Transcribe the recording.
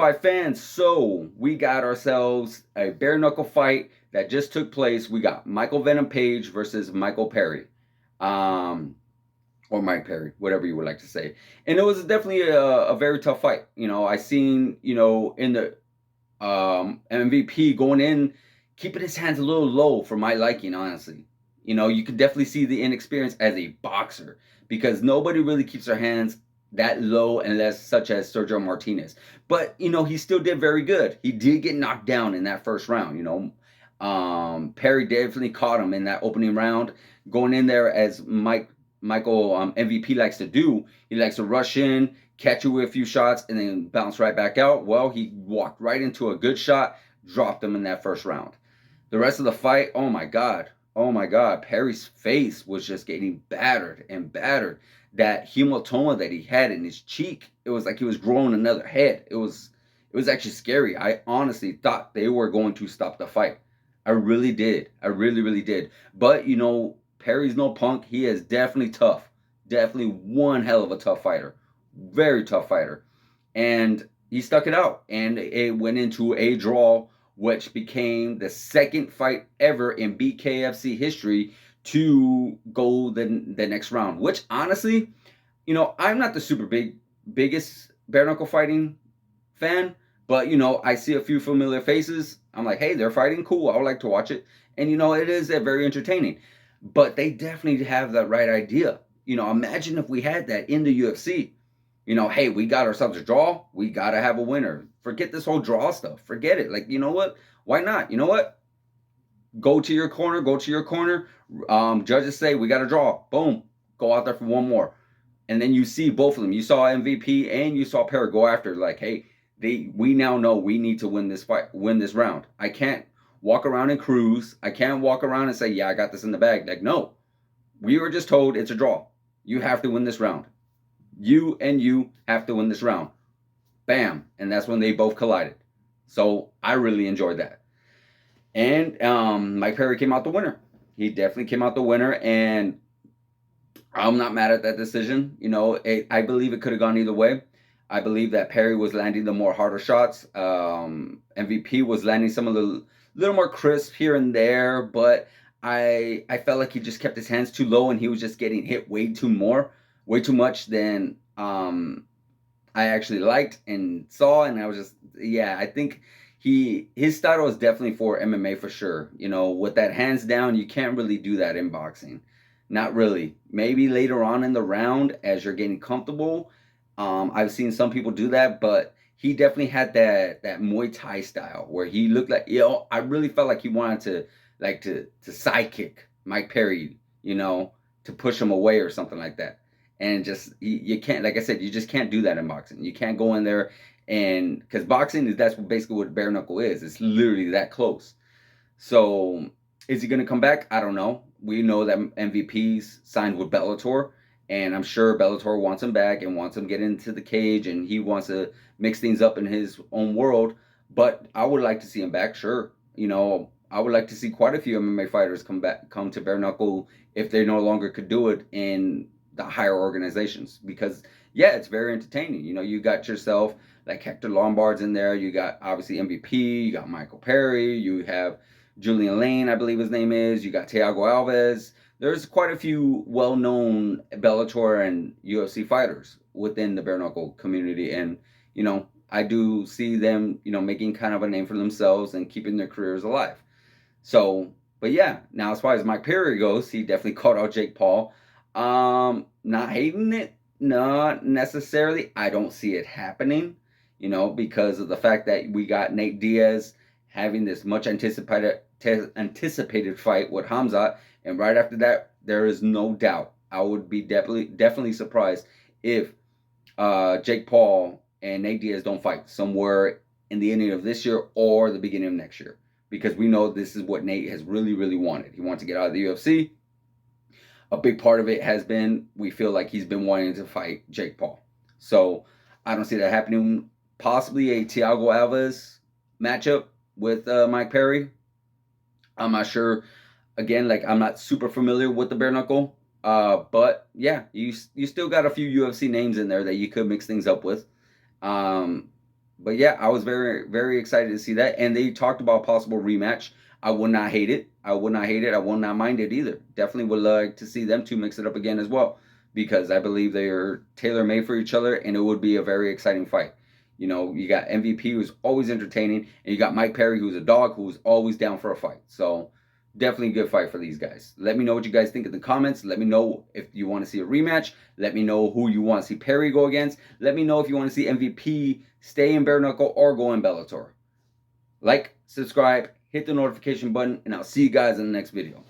fight fans, so we got ourselves a bare knuckle fight that just took place. We got Michael Venom Page versus Michael Perry, um, or Mike Perry, whatever you would like to say. And it was definitely a very tough fight. I seen in the MVP going in, keeping his hands a little low for my liking, honestly. You could definitely see the inexperience as a boxer because nobody really keeps their hands that low unless such as Sergio Martinez. But he still did very good. He did get knocked down in that first round. Perry definitely caught him in that opening round, going in there as Michael MVP likes to do. He likes to rush in, catch you with a few shots, and then bounce right back out. Well, he walked right into a good shot, dropped him in that first round. The rest of the fight, oh my God. Oh my God. Perry's face was just getting battered and battered. That hematoma that he had in his cheek, it was like he was growing another head. It was actually scary. I honestly thought they were going to stop the fight. I really did. I really, really did. But Perry's no punk. He is definitely tough. Definitely one hell of a tough fighter. Very tough fighter. And he stuck it out. And it went into a draw, which became the second fight ever in BKFC history to go the next round. Which honestly, I'm not the biggest bare knuckle fighting fan, but I see a few familiar faces. I'm like, hey, they're fighting, cool. I would like to watch it, and it is very entertaining. But they definitely have the right idea. Imagine if we had that in the UFC. Hey, we got ourselves a draw. We gotta have a winner. Forget this whole draw stuff. Forget it. Like, you know what? Why not? You know what? Go to your corner. Go to your corner. Judges say we got a draw. Boom. Go out there for one more. And then you see both of them. You saw MVP and you saw Perry go after. Like, hey, we now know we need to win this fight, win this round. I can't walk around and cruise. I can't walk around and say, yeah, I got this in the bag. Like, no, we were just told it's a draw. You have to win this round. You have to win this round. Bam. And that's when they both collided. So I really enjoyed that. And Mike Perry came out the winner. He definitely came out the winner. And I'm not mad at that decision. I believe it could have gone either way. I believe that Perry was landing the more harder shots. MVP was landing some of the little more crisp here and there, but I felt like he just kept his hands too low and he was just getting hit way too much than I actually liked and saw, and I was just, yeah, I think his style was definitely for MMA for sure. With that hands down, you can't really do that in boxing. Not really. Maybe later on in the round as you're getting comfortable. I've seen some people do that, but he definitely had that Muay Thai style where he looked like, I really felt like he wanted to sidekick Mike Perry, to push him away or something like that. And just you can't, like I said, you just can't do that in boxing. You can't go in there and because boxing that's basically what bare knuckle is. It's literally that close. So is he going to come back? I don't know. We know that MVP's signed with Bellator, and I'm sure Bellator wants him back and wants him to get into the cage, and he wants to mix things up in his own world. But I would like to see him back, sure. I would like to see quite a few MMA fighters come to bare knuckle if they no longer could do it in the higher organizations because yeah, it's very entertaining. You got yourself like Hector Lombard's in there. You got obviously MVP. You got Michael Perry. You have Julian Lane, I believe his name is. You got Thiago Alves. There's quite a few well-known Bellator and UFC fighters within the bare knuckle community, and I do see them, making kind of a name for themselves and keeping their careers alive. So, but yeah, now as far as Mike Perry goes, he definitely caught out Jake Paul. Not hating it, not necessarily. I don't see it happening, because of the fact that we got Nate Diaz having this much anticipated fight with Hamzat, and right after that, there is no doubt. I would be definitely surprised if Jake Paul and Nate Diaz don't fight somewhere in the ending of this year or the beginning of next year, because we know this is what Nate has really, really wanted. He wants to get out of the UFC. A big part of it has been we feel like he's been wanting to fight Jake Paul. So I don't see that happening. Possibly a Thiago Alves matchup with Mike Perry. I'm not sure. Again, like I'm not super familiar with the bare knuckle. But yeah, you still got a few UFC names in there that you could mix things up with. Um, But yeah, I was very, very excited to see that. And they talked about possible rematch. I would not hate it. I would not hate it. I will not mind it either. Definitely would like to see them two mix it up again as well, because I believe they are tailor made for each other, and it would be a very exciting fight. You know, you got MVP, who's always entertaining, and you got Mike Perry, who's a dog, who's always down for a fight. So definitely a good fight for these guys. Let me know what you guys think in the comments. Let me know if you want to see a rematch. Let me know who you want to see Perry go against. Let me know if you want to see MVP stay in bare knuckle or go in Bellator. Like, subscribe, hit the notification button, and I'll see you guys in the next video.